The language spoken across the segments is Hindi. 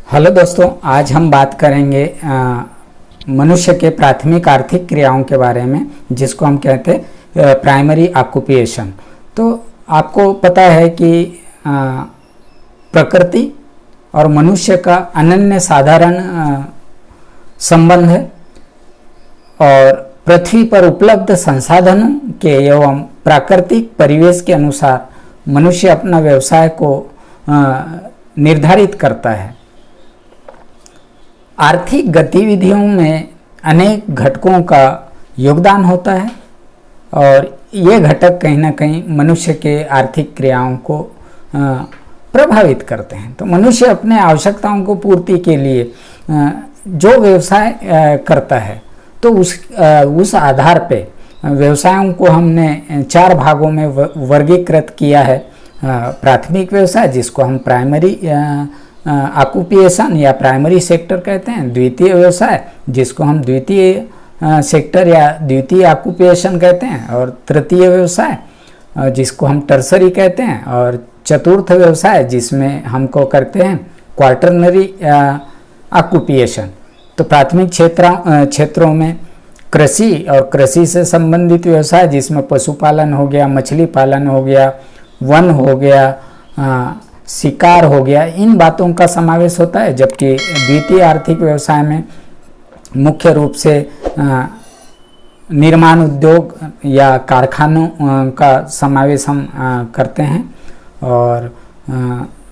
हेलो दोस्तों, आज हम बात करेंगे मनुष्य के प्राथमिक आर्थिक क्रियाओं के बारे में, जिसको हम कहते हैं प्राइमरी ऑक्यूपेशन। तो आपको पता है कि प्रकृति और मनुष्य का अनन्य साधारण संबंध है और पृथ्वी पर उपलब्ध संसाधनों के एवं प्राकृतिक परिवेश के अनुसार मनुष्य अपना व्यवसाय को निर्धारित करता है। आर्थिक गतिविधियों में अनेक घटकों का योगदान होता है और ये घटक कहीं ना कहीं मनुष्य के आर्थिक क्रियाओं को प्रभावित करते हैं। तो मनुष्य अपने आवश्यकताओं को पूर्ति के लिए जो व्यवसाय करता है, तो उस आधार पे व्यवसायों को हमने 4 भागों में वर्गीकृत किया है। प्राथमिक व्यवसाय, जिसको हम प्राइमरी ऑक्यूपेशन या प्राइमरी सेक्टर कहते हैं। द्वितीय व्यवसाय, जिसको हम द्वितीय सेक्टर या द्वितीय ऑक्यूपेशन कहते हैं। और तृतीय व्यवसाय, जिसको हम टर्सरी कहते हैं। और चतुर्थ व्यवसाय, जिसमें हमको करते हैं क्वार्टरनरी ऑक्यूपेशन। तो प्राथमिक क्षेत्रों में कृषि और कृषि से संबंधित व्यवसाय, जिसमें पशुपालन हो गया, मछली पालन हो गया, वन हो गया, शिकार हो गया, इन बातों का समावेश होता है। जबकि द्वितीय आर्थिक व्यवसाय में मुख्य रूप से निर्माण उद्योग या कारखानों का समावेश हम करते हैं। और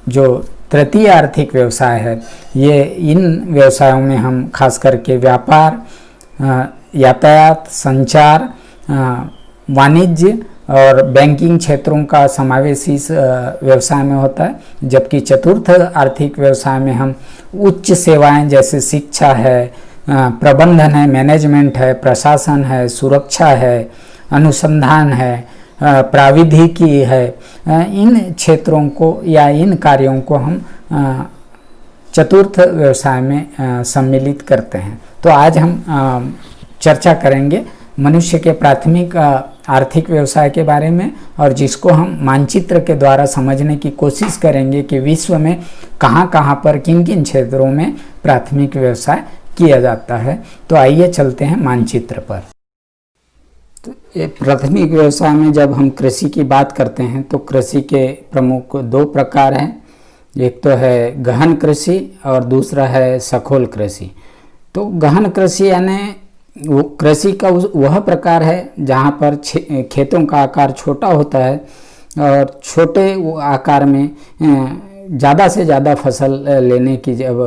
जो तृतीय आर्थिक व्यवसाय है, ये इन व्यवसायों में हम खास करके व्यापार, यातायात, संचार, वाणिज्य और बैंकिंग क्षेत्रों का समावेश इस व्यवसाय में होता है। जबकि चतुर्थ आर्थिक व्यवसाय में हम उच्च सेवाएं जैसे शिक्षा है, प्रबंधन है, मैनेजमेंट है, प्रशासन है, सुरक्षा है, अनुसंधान है, प्राविधिकी है, इन क्षेत्रों को या इन कार्यों को हम चतुर्थ व्यवसाय में सम्मिलित करते हैं। तो आज हम चर्चा करेंगे मनुष्य के प्राथमिक आर्थिक व्यवसाय के बारे में, और जिसको हम मानचित्र के द्वारा समझने की कोशिश करेंगे कि विश्व में कहाँ कहाँ पर किन किन क्षेत्रों में प्राथमिक व्यवसाय किया जाता है। तो आइए चलते हैं मानचित्र पर। तो ये प्राथमिक व्यवसाय में जब हम कृषि की बात करते हैं, तो कृषि के प्रमुख 2 प्रकार हैं। एक तो है गहन कृषि और दूसरा है सखोल कृषि। तो गहन कृषि यानी वो कृषि का वह प्रकार है जहाँ पर खेतों का आकार छोटा होता है और छोटे आकार में ज़्यादा से ज़्यादा फसल लेने की जब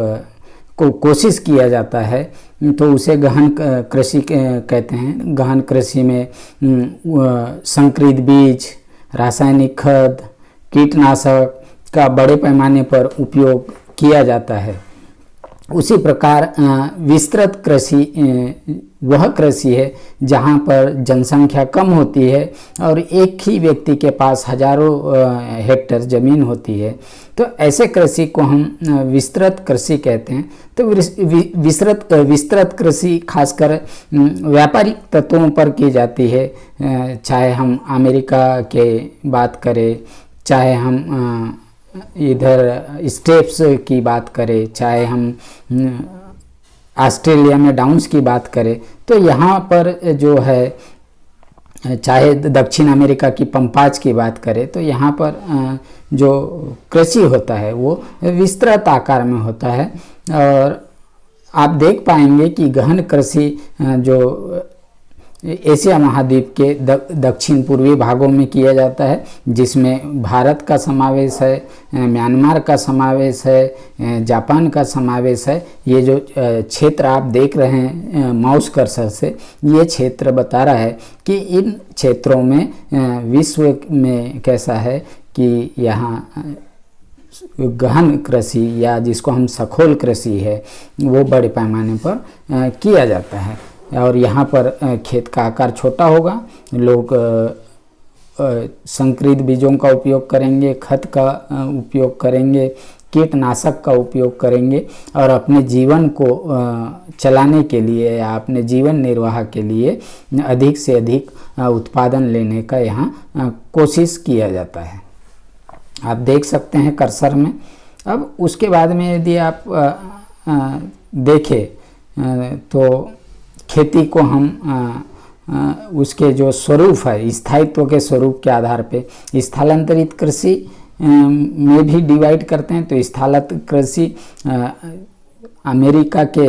कोशिश किया जाता है, तो उसे गहन कृषि कहते हैं। गहन कृषि में संकरित बीज, रासायनिक खाद, कीटनाशक का बड़े पैमाने पर उपयोग किया जाता है। उसी प्रकार विस्तृत कृषि वह कृषि है जहाँ पर जनसंख्या कम होती है और एक ही व्यक्ति के पास हजारों हेक्टेयर ज़मीन होती है। तो ऐसे कृषि को हम विस्तृत कृषि कहते हैं। तो विस्तृत कृषि खासकर व्यापारिक तत्वों पर की जाती है। चाहे हम अमेरिका के बात करें, चाहे हम इधर स्टेप्स की बात करें, चाहे हम ऑस्ट्रेलिया में डाउन्स की बात करें, तो यहाँ पर जो है, चाहे दक्षिण अमेरिका की पंपाज की बात करें, तो यहाँ पर जो कृषि होता है वो विस्तृत आकार में होता है। और आप देख पाएंगे कि गहन कृषि जो एशिया महाद्वीप के दक्षिण पूर्वी भागों में किया जाता है, जिसमें भारत का समावेश है, म्यांमार का समावेश है, जापान का समावेश है। ये जो क्षेत्र आप देख रहे हैं माउस कर्सर से, ये क्षेत्र बता रहा है कि इन क्षेत्रों में विश्व में कैसा है कि यहाँ गहन कृषि या जिसको हम सखोल कृषि है वो बड़े पैमाने पर किया जाता है। और यहाँ पर खेत का आकार छोटा होगा, लोग संकरित बीजों का उपयोग करेंगे, खत का उपयोग करेंगे, कीटनाशक का उपयोग करेंगे और अपने जीवन को चलाने के लिए या अपने जीवन निर्वाह के लिए अधिक से अधिक उत्पादन लेने का यहाँ कोशिश किया जाता है। आप देख सकते हैं कर्सर में अब उसके बाद में यदि आप देखें तो खेती को हम उसके जो स्वरूप है, स्थायित्व के स्वरूप के आधार पे स्थानांतरित कृषि में भी डिवाइड करते हैं। तो स्थलांतरित कृषि अमेरिका के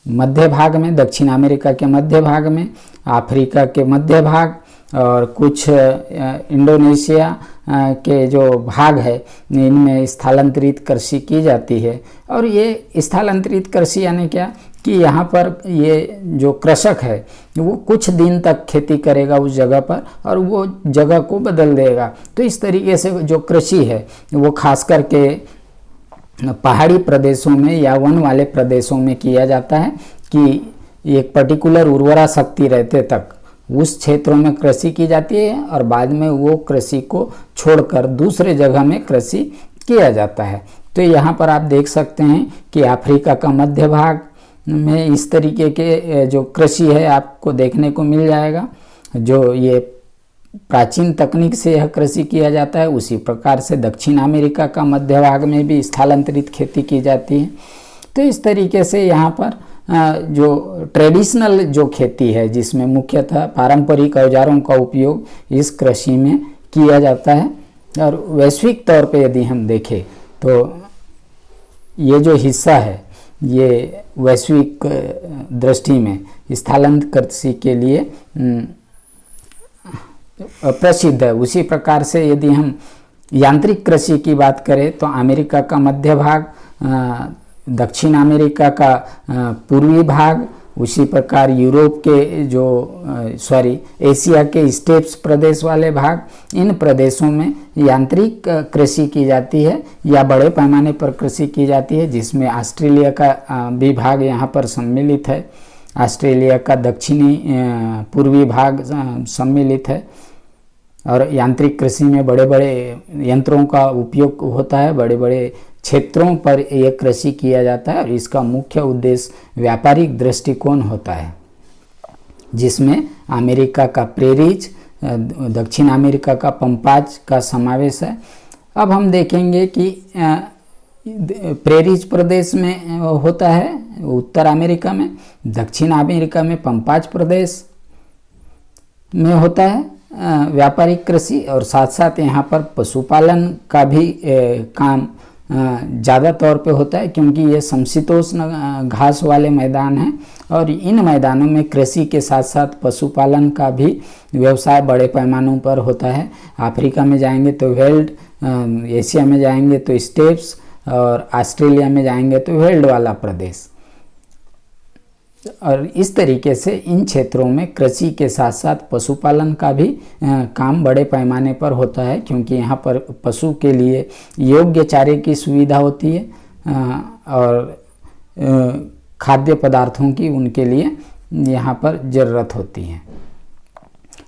मध्य भाग में, दक्षिण अमेरिका के मध्य भाग में, अफ्रीका के मध्य भाग और कुछ इंडोनेशिया के जो भाग है इनमें स्थलांतरित कृषि की जाती है। और ये स्थलांतरित कृषि यानी क्या कि यहाँ पर ये जो कृषक है वो कुछ दिन तक खेती करेगा उस जगह पर और वो जगह को बदल देगा। तो इस तरीके से जो कृषि है वो खास करके पहाड़ी प्रदेशों में या वन वाले प्रदेशों में किया जाता है कि एक पर्टिकुलर उर्वरा शक्ति रहते तक उस क्षेत्रों में कृषि की जाती है और बाद में वो कृषि को छोड़कर दूसरे जगह में कृषि किया जाता है। तो यहाँ पर आप देख सकते हैं कि अफ्रीका का मध्य भाग में इस तरीके के जो कृषि है आपको देखने को मिल जाएगा। जो ये प्राचीन तकनीक से यह कृषि किया जाता है, उसी प्रकार से दक्षिण अमेरिका का मध्य भाग में भी स्थलांतरित खेती की जाती है। तो इस तरीके से यहाँ पर जो ट्रेडिशनल जो खेती है जिसमें मुख्यतः पारंपरिक औजारों का उपयोग इस कृषि में किया जाता है। और वैश्विक तौर पे यदि हम देखें तो ये जो हिस्सा है ये वैश्विक दृष्टि में स्थलांतरित कृषि के लिए प्रसिद्ध है। उसी प्रकार से यदि हम यांत्रिक कृषि की बात करें तो अमेरिका का मध्य भाग, दक्षिण अमेरिका का पूर्वी भाग, उसी प्रकार यूरोप के जो एशिया के स्टेप्स प्रदेश वाले भाग, इन प्रदेशों में यांत्रिक कृषि की जाती है या बड़े पैमाने पर कृषि की जाती है, जिसमें ऑस्ट्रेलिया का भी भाग यहाँ पर सम्मिलित है। ऑस्ट्रेलिया का दक्षिणी पूर्वी भाग सम्मिलित है। और यांत्रिक कृषि में बड़े बड़े यंत्रों का उपयोग होता है, बड़े बड़े क्षेत्रों पर यह कृषि किया जाता है और इसका मुख्य उद्देश्य व्यापारिक दृष्टिकोण होता है, जिसमें अमेरिका का प्रेरीज, दक्षिण अमेरिका का पंपाज का समावेश है। अब हम देखेंगे कि प्रेरीज प्रदेश में होता है उत्तर अमेरिका में, दक्षिण अमेरिका में पंपाज प्रदेश में होता है व्यापारिक कृषि। और साथ साथ यहाँ पर पशुपालन का भी काम ज़्यादा तौर पे होता है, क्योंकि ये समशीतोष्ण घास वाले मैदान हैं और इन मैदानों में कृषि के साथ साथ पशुपालन का भी व्यवसाय बड़े पैमानों पर होता है। अफ्रीका में जाएंगे तो वेल्ड, एशिया में जाएंगे तो स्टेप्स और ऑस्ट्रेलिया में जाएंगे तो वेल्ड वाला प्रदेश। और इस तरीके से इन क्षेत्रों में कृषि के साथ साथ पशुपालन का भी काम बड़े पैमाने पर होता है, क्योंकि यहाँ पर पशु के लिए योग्य चारे की सुविधा होती है और खाद्य पदार्थों की उनके लिए यहाँ पर ज़रूरत होती है।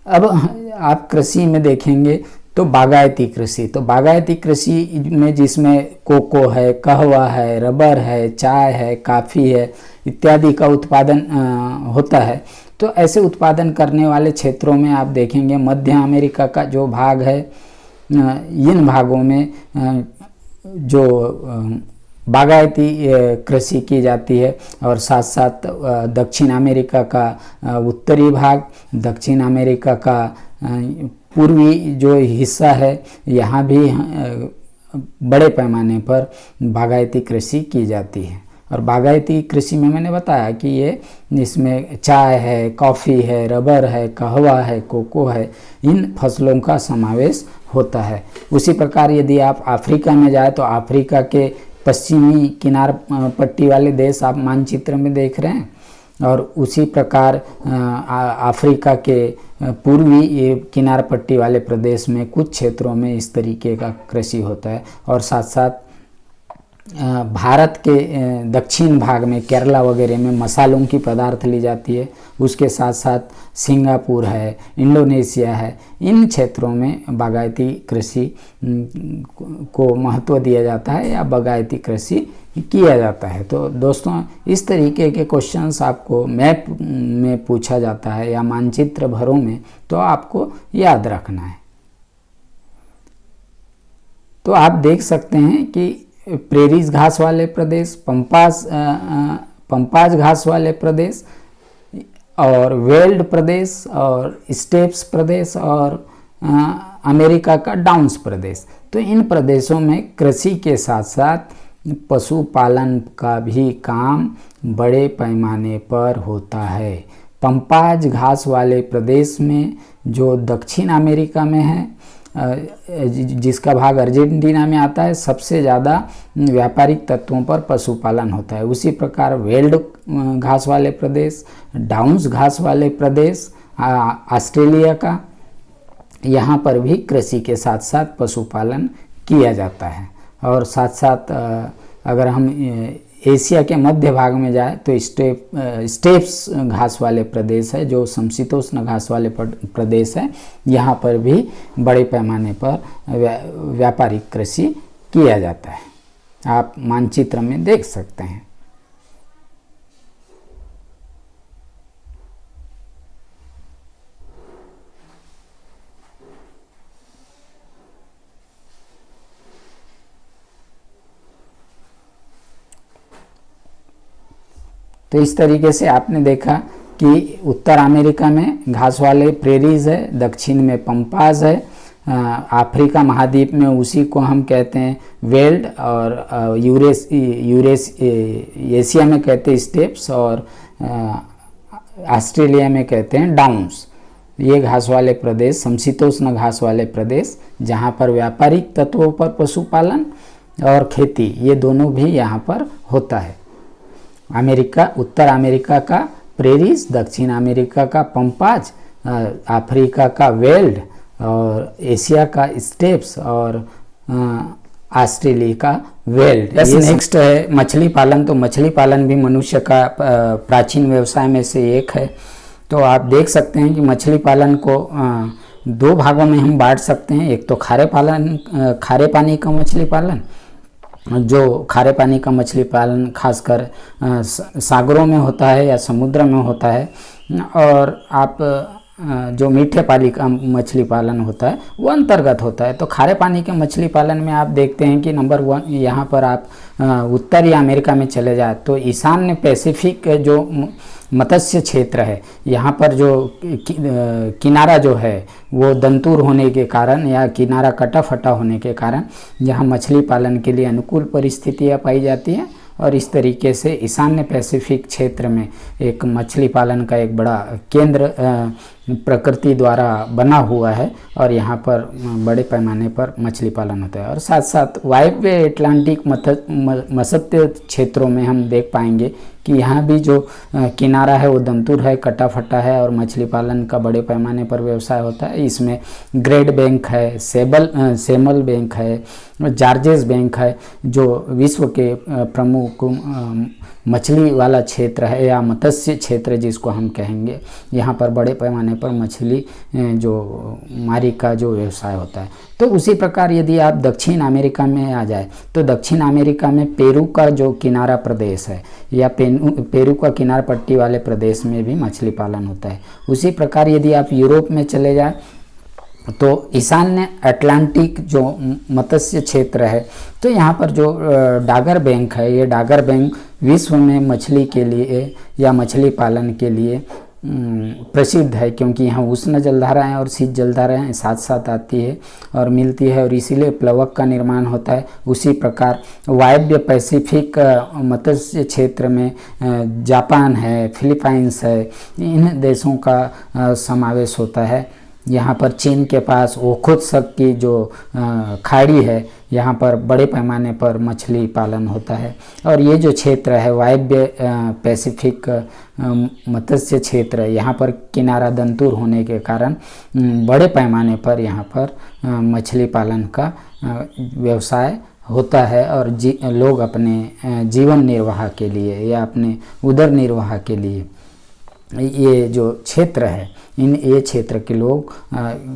अब आप कृषि में देखेंगे तो बागायती कृषि, तो बागायती कृषि में जिसमें कोको है, कहवा है, रबर है, चाय है, काफ़ी है इत्यादि का उत्पादन होता है। तो ऐसे उत्पादन करने वाले क्षेत्रों में आप देखेंगे मध्य अमेरिका का जो भाग है, इन भागों में जो बागायती कृषि की जाती है और साथ साथ दक्षिण अमेरिका का उत्तरी भाग, दक्षिण अमेरिका का पूर्वी जो हिस्सा है, यहाँ भी बड़े पैमाने पर बागायती कृषि की जाती है। और बागायती कृषि में मैंने बताया कि ये इसमें चाय है, कॉफ़ी है, रबर है, कहवा है, कोको है, इन फसलों का समावेश होता है। उसी प्रकार यदि आप अफ्रीका में जाए तो अफ्रीका के पश्चिमी किनार पट्टी वाले देश आप मानचित्र में देख रहे हैं, और उसी प्रकार अफ्रीका के पूर्वी किनार पट्टी वाले प्रदेश में कुछ क्षेत्रों में इस तरीके का कृषि होता है। और साथ साथ भारत के दक्षिण भाग में केरला वगैरह में मसालों की पदार्थ ली जाती है। उसके साथ साथ सिंगापुर है, इंडोनेशिया है, इन क्षेत्रों में बागायती कृषि को महत्व दिया जाता है या बागायती कृषि किया जाता है। तो दोस्तों इस तरीके के क्वेश्चंस आपको मैप में पूछा जाता है या मानचित्र भरों में, तो आपको याद रखना है। तो आप देख सकते हैं कि प्रेरीज घास वाले प्रदेश, पंपाज घास वाले प्रदेश और वेल्ड प्रदेश और स्टेप्स प्रदेश और अमेरिका का डाउन्स प्रदेश। तो इन प्रदेशों में कृषि के साथ साथ पशुपालन का भी काम बड़े पैमाने पर होता है। पंपाज घास वाले प्रदेश में जो दक्षिण अमेरिका में है, जिसका भाग अर्जेंटीना में आता है, सबसे ज़्यादा व्यापारिक तत्वों पर पशुपालन होता है। उसी प्रकार वेल्ड घास वाले प्रदेश, डाउन्स घास वाले प्रदेश ऑस्ट्रेलिया का, यहाँ पर भी कृषि के साथ साथ पशुपालन किया जाता है। और साथ साथ अगर हम एशिया के मध्य भाग में जाए तो स्टेप्स घास वाले प्रदेश है, जो समशीतोष्ण घास वाले प्रदेश है, यहाँ पर भी बड़े पैमाने पर व्यापारिक कृषि किया जाता है। आप मानचित्र में देख सकते हैं। तो इस तरीके से आपने देखा कि उत्तर अमेरिका में घास वाले प्रेरीज है, दक्षिण में पंपाज है, अफ्रीका महाद्वीप में उसी को हम कहते हैं वेल्ड, और एशिया में कहते हैं स्टेप्स, और ऑस्ट्रेलिया में कहते हैं डाउन्स। ये घास वाले प्रदेश, समशीतोष्ण घास वाले प्रदेश, जहाँ पर व्यापारिक तत्वों पर पशुपालन और खेती, ये दोनों भी यहाँ पर होता है। अमेरिका, उत्तर अमेरिका का प्रेरीज, दक्षिण अमेरिका का पंपाज, अफ्रीका का वेल्ड, और एशिया का स्टेप्स, और ऑस्ट्रेलिया का वेल्ड। नेक्स्ट है मछली पालन। तो मछली पालन भी मनुष्य का प्राचीन व्यवसाय में से एक है। तो आप देख सकते हैं कि मछली पालन को दो भागों में हम बांट सकते हैं। एक तो खारे पानी का मछली पालन, जो खारे पानी का मछली पालन खासकर सागरों में होता है या समुद्र में होता है, और आप जो मीठे पानी का मछली पालन होता है वो अंतर्गत होता है। तो खारे पानी के मछली पालन में आप देखते हैं कि नंबर 1 यहाँ पर आप उत्तरी अमेरिका में चले जाए तो ईशान्य पैसिफिक जो मत्स्य क्षेत्र है, यहाँ पर जो किनारा जो है वो दंतुर होने के कारण या किनारा कटा फटा होने के कारण यहाँ मछली पालन के लिए अनुकूल परिस्थितियाँ पाई जाती हैं। और इस तरीके से ईशान्य पैसिफिक क्षेत्र में एक मछली पालन का एक बड़ा केंद्र प्रकृति द्वारा बना हुआ है, और यहाँ पर बड़े पैमाने पर मछली पालन होता है। और साथ साथ वायव्य अटलांटिक मत्स्य क्षेत्रों में हम देख पाएंगे कि यहाँ भी जो किनारा है वो दंतुर है, कटा फटा है, और मछली पालन का बड़े पैमाने पर व्यवसाय होता है। इसमें ग्रेट बैंक है, सेमल बैंक है, जॉर्जेस बैंक है, जो विश्व के प्रमुख मछली वाला क्षेत्र है या मत्स्य क्षेत्र जिसको हम कहेंगे। यहाँ पर बड़े पैमाने पर मछली जो मारी का जो व्यवसाय होता है। तो उसी प्रकार यदि आप दक्षिण अमेरिका में आ जाए तो दक्षिण अमेरिका में पेरू का जो किनारा प्रदेश है या पेरू का किनार पट्टी वाले प्रदेश में भी मछली पालन होता है। उसी प्रकार यदि आप यूरोप में चले जाए तो ईशान्य अटलांटिक जो मत्स्य क्षेत्र है, तो यहाँ पर जो डागर बैंक है, ये डागर बैंक विश्व में मछली के लिए या मछली पालन के लिए प्रसिद्ध है, क्योंकि यहाँ उष्ण जलधाराएँ और शीत जलधाराएँ साथ साथ आती है और मिलती है, और इसीलिए प्लवक का निर्माण होता है। उसी प्रकार वायव्य पैसिफिक मत्स्य क्षेत्र में जापान है, फिलीपाइंस है, इन देशों का समावेश होता है। यहाँ पर चीन के पास ओखोत्सक की जो खाड़ी है, यहाँ पर बड़े पैमाने पर मछली पालन होता है। और ये जो क्षेत्र है वायव्य पैसिफिक मत्स्य क्षेत्र, यहाँ पर किनारा दंतुर होने के कारण बड़े पैमाने पर यहाँ पर मछली पालन का व्यवसाय होता है। और लोग अपने जीवन निर्वाह के लिए या अपने उदर निर्वाह के लिए ये जो क्षेत्र है, ये क्षेत्र के लोग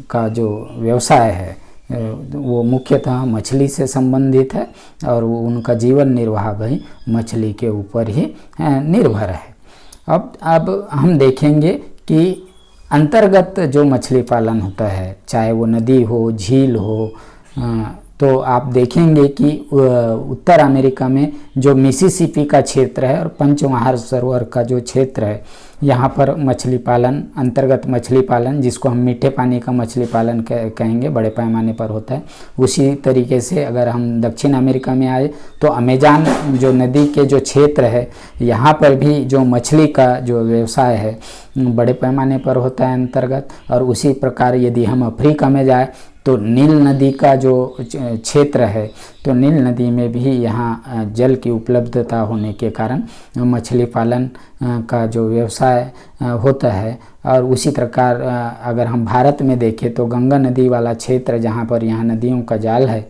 का जो व्यवसाय है वो मुख्यतः मछली से संबंधित है, और वो उनका जीवन निर्वाह भी मछली के ऊपर ही निर्भर है। अब हम देखेंगे कि अंतर्गत जो मछली पालन होता है, चाहे वो नदी हो, झील हो, तो आप देखेंगे कि उत्तर अमेरिका में जो मिसिसिपी का क्षेत्र है और पंचमहाल सरोवर का जो क्षेत्र है, यहाँ पर मछली पालन, अंतर्गत मछली पालन, जिसको हम मीठे पानी का मछली पालन कहेंगे, बड़े पैमाने पर होता है। उसी तरीके से अगर हम दक्षिण अमेरिका में आए तो अमेज़न जो नदी के जो क्षेत्र है, यहाँ पर भी जो मछली का जो व्यवसाय है बड़े पैमाने पर होता है अंतर्गत। और उसी प्रकार यदि हम अफ्रीका में जाए तो नील नदी का जो क्षेत्र है, तो नील नदी में भी यहाँ जल की उपलब्धता होने के कारण मछली पालन का जो व्यवसाय होता है। और उसी प्रकार अगर हम भारत में देखें तो गंगा नदी वाला क्षेत्र, जहाँ पर यहाँ नदियों का जाल है,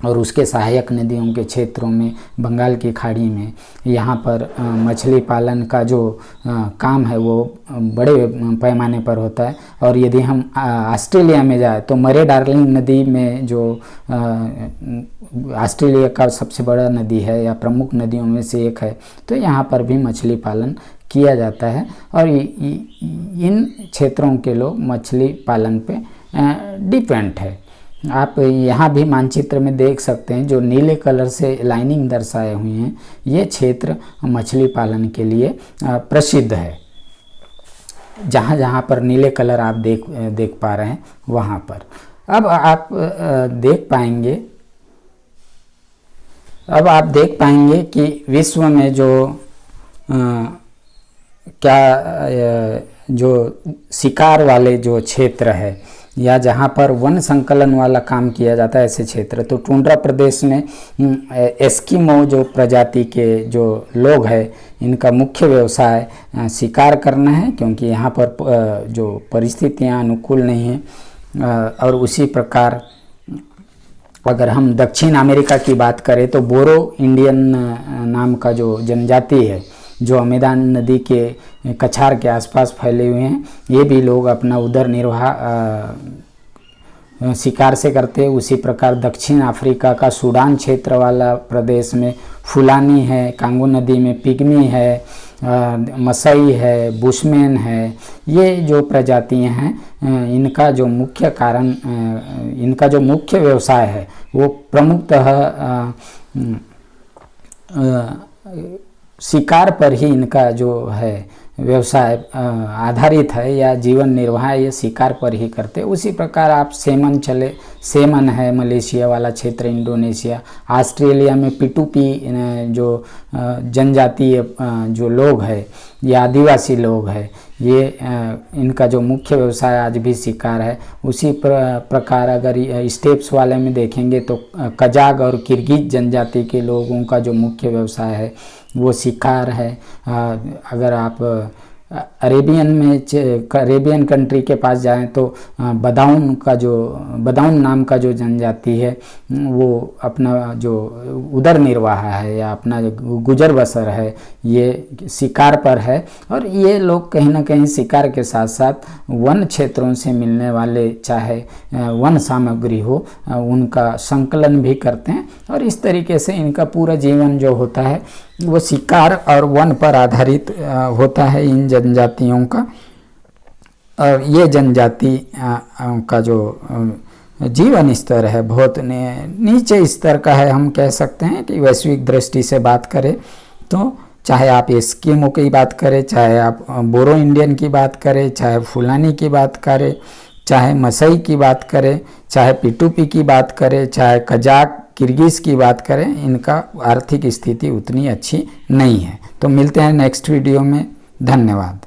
और उसके सहायक नदियों के क्षेत्रों में, बंगाल की खाड़ी में, यहाँ पर मछली पालन का जो काम है वो बड़े पैमाने पर होता है। और यदि हम ऑस्ट्रेलिया में जाए तो मरे डार्लिंग नदी में, जो ऑस्ट्रेलिया का सबसे बड़ा नदी है या प्रमुख नदियों में से एक है, तो यहाँ पर भी मछली पालन किया जाता है। और इन क्षेत्रों के लोग मछली पालन पे डिपेंड है। आप यहाँ भी मानचित्र में देख सकते हैं, जो नीले कलर से लाइनिंग दर्शाए हुए हैं, ये क्षेत्र मछली पालन के लिए प्रसिद्ध है। जहाँ जहाँ पर नीले कलर आप देख पा रहे हैं वहाँ पर। अब आप देख पाएंगे कि विश्व में जो शिकार वाले जो क्षेत्र है या जहाँ पर वन संकलन वाला काम किया जाता है, ऐसे क्षेत्र, तो टुंड्रा प्रदेश में एस्किमो जो प्रजाति के जो लोग हैं, इनका मुख्य व्यवसाय शिकार करना है, क्योंकि यहाँ पर जो परिस्थितियाँ अनुकूल नहीं हैं। और उसी प्रकार अगर हम दक्षिण अमेरिका की बात करें तो बोरो इंडियन नाम का जो जनजाति है, जो अमेज़न नदी के कछार के आसपास फैले हुए हैं, ये भी लोग अपना उदर निर्वाह शिकार से करते हैं। उसी प्रकार दक्षिण अफ्रीका का सूडान क्षेत्र वाला प्रदेश में फुलानी है, कांगो नदी में पिग्मी है, मसाई है, बुशमैन है, ये जो प्रजातियां हैं, इनका जो मुख्य व्यवसाय है वो प्रमुखतः शिकार पर ही इनका जो है व्यवसाय आधारित है, या जीवन निर्वाह ये शिकार पर ही करते। उसी प्रकार आप सेमन है मलेशिया वाला क्षेत्र, इंडोनेशिया, ऑस्ट्रेलिया में पिटूपी जो जनजातीय जो लोग है या आदिवासी लोग है, ये इनका जो मुख्य व्यवसाय आज भी शिकार है। उसी प्रकार अगर स्टेप्स वाले में देखेंगे तो कजाक और किर्गिज जनजाति के लोगों का जो मुख्य व्यवसाय है वो शिकार है। अगर आप अरेबियन कंट्री के पास जाएं तो बदाऊन नाम का जो जनजाति है वो अपना जो उदर निर्वाह है या अपना जो गुजर बसर है ये शिकार पर है। और ये लोग कहीं ना कहीं शिकार के साथ साथ वन क्षेत्रों से मिलने वाले चाहे वन सामग्री हो उनका संकलन भी करते हैं। और इस तरीके से इनका पूरा जीवन जो होता है वो शिकार और वन पर आधारित होता है इन जनजातियों का। और ये जनजाति का जो जीवन स्तर है बहुत नीचे स्तर का है, हम कह सकते हैं कि वैश्विक दृष्टि से बात करें तो चाहे आप एस्किमो की बात करें, चाहे आप बोरो इंडियन की बात करें, चाहे फुलानी की बात करें, चाहे मसाई की बात करें, चाहे पिटूपी की बात करें, चाहे कजाक किर्गिज की बात करें, इनका आर्थिक स्थिति उतनी अच्छी नहीं है। तो मिलते हैं नेक्स्ट वीडियो में। धन्यवाद।